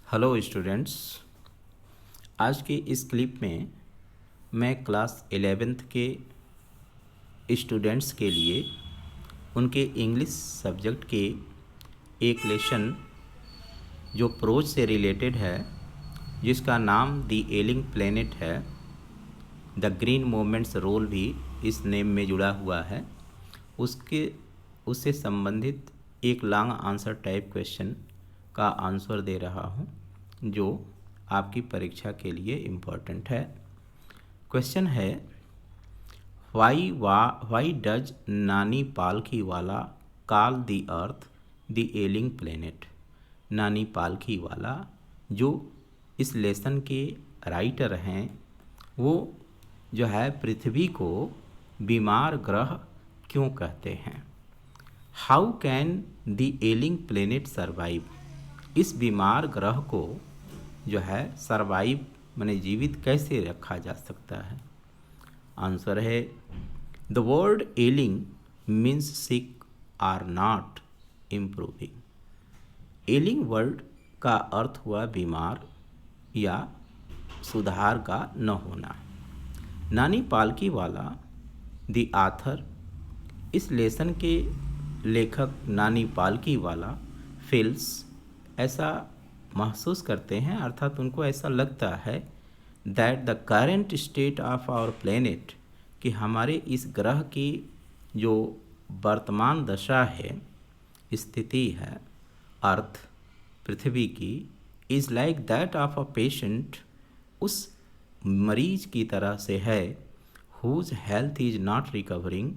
Hello students, आज के इस क्लिप में मैं क्लास 11th के स्टूडेंट्स के लिए उनके इंग्लिश सब्जेक्ट के एक लेसन जो प्रोज से रिलेटेड है, जिसका नाम द एलिंग प्लेनेट है। द ग्रीन मूवमेंट्स रोल भी इस नेम में जुड़ा हुआ है। उससे संबंधित एक लॉन्ग आंसर टाइप क्वेश्चन का आंसर दे रहा हूँ, जो आपकी परीक्षा के लिए इम्पोर्टेंट है। क्वेश्चन है, वाई डज नानी Palkhivala call the earth the ailing planet. नानी पालखीवाला जो इस लेसन के राइटर हैं, वो जो है पृथ्वी को बीमार ग्रह क्यों कहते हैं। How can the ailing planet survive. इस बीमार ग्रह को जो है सर्वाइव माने जीवित कैसे रखा जा सकता है। आंसर है, the word ailing means sick or not improving. Ailing word का अर्थ हुआ बीमार या सुधार का न होना। नानी पालखीवाला द आथर, इस लेसन के लेखक नानी पालखीवाला फील्स, ऐसा महसूस करते हैं, अर्थात उनको ऐसा लगता है that the current state of our planet, कि हमारे इस ग्रह की जो वर्तमान दशा है, स्थिति है, अर्थ पृथ्वी की, is like that of a patient, उस मरीज की तरह से है, whose health is not recovering,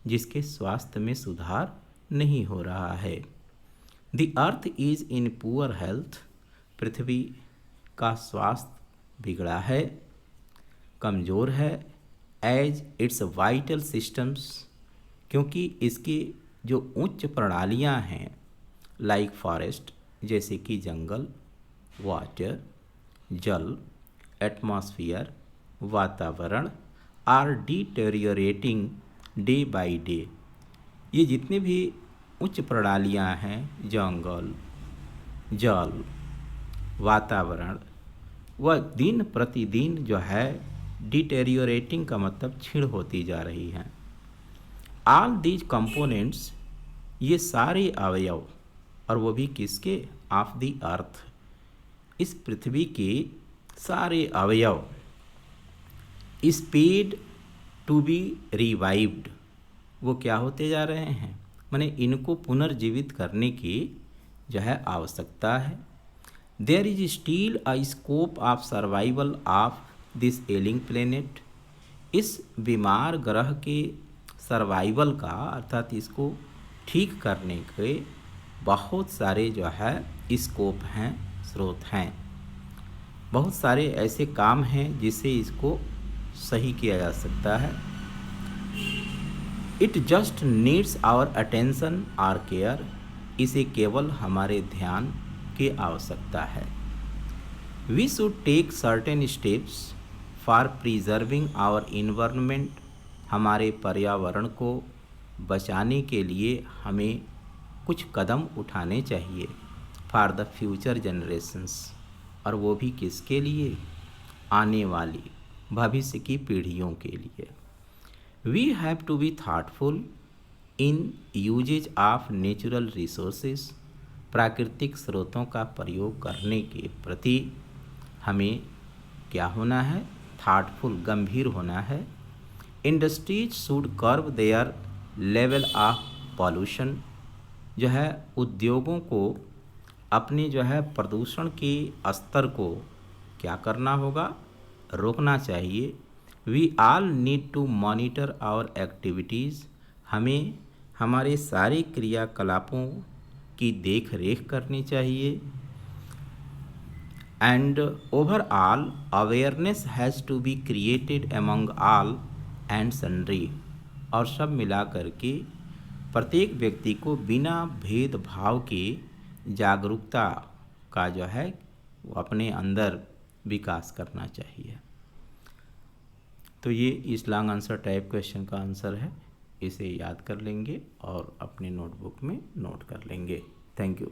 जिसके स्वास्थ्य में सुधार नहीं हो रहा है। The earth is in poor health, पृथ्वी का स्वास्थ्य बिगड़ा है, कमज़ोर है। एज इट्स वाइटल सिस्टम्स, क्योंकि इसकी जो उच्च प्रणालियाँ हैं, लाइक फॉरेस्ट, जैसे कि जंगल, वाटर, जल, एटमॉस्फेयर, वातावरण, are deteriorating day by day. ये जितने भी उच्च प्रणालियाँ हैं, जंगल, जल, वातावरण, वह दिन प्रतिदिन जो है डिटेरियोरेटिंग का मतलब क्षीण होती जा रही हैं। ऑल दीज कंपोनेंट्स, ये सारे अवयव, और वो भी किसके, ऑफ द अर्थ, इस पृथ्वी के सारे अवयव, स्पीड टू बी रिवाइव्ड, वो क्या होते जा रहे हैं, माने इनको पुनर्जीवित करने की जो है आवश्यकता है। There is still a scope of survival of this ailing planet, इस बीमार ग्रह के सर्वाइवल का, अर्थात इसको ठीक करने के बहुत सारे जो है स्कोप हैं, स्रोत हैं, बहुत सारे ऐसे काम हैं जिससे इसको सही किया जा सकता है। It just needs our attention और केयर, इसे केवल हमारे ध्यान की आवश्यकता है। We should take certain steps for preserving our environment, हमारे पर्यावरण को बचाने के लिए हमें कुछ कदम उठाने चाहिए। फॉर द फ्यूचर जनरेशंस, और वो भी किसके लिए, आने वाली भविष्य की पीढ़ियों के लिए। We have to be thoughtful in usages of natural resources, प्राकृतिक स्रोतों का प्रयोग करने के प्रति हमें क्या होना है, थाटफुल, गंभीर होना है। Industries should curb their level of pollution, जो है उद्योगों को अपने जो है प्रदूषण के स्तर को क्या करना होगा, रोकना चाहिए। We all need to monitor our activities, हमें हमारे सारे क्रियाकलापों की देख रेख करनी चाहिए। And overall awareness has to be created among all and sundry, और सब मिला करके प्रत्येक व्यक्ति को बिना भेदभाव के जागरूकता का जो है वो अपने अंदर विकास करना चाहिए। तो ये इस लॉन्ग आंसर टाइप क्वेश्चन का आंसर है। इसे याद कर लेंगे और अपने नोटबुक में नोट कर लेंगे। Thank you.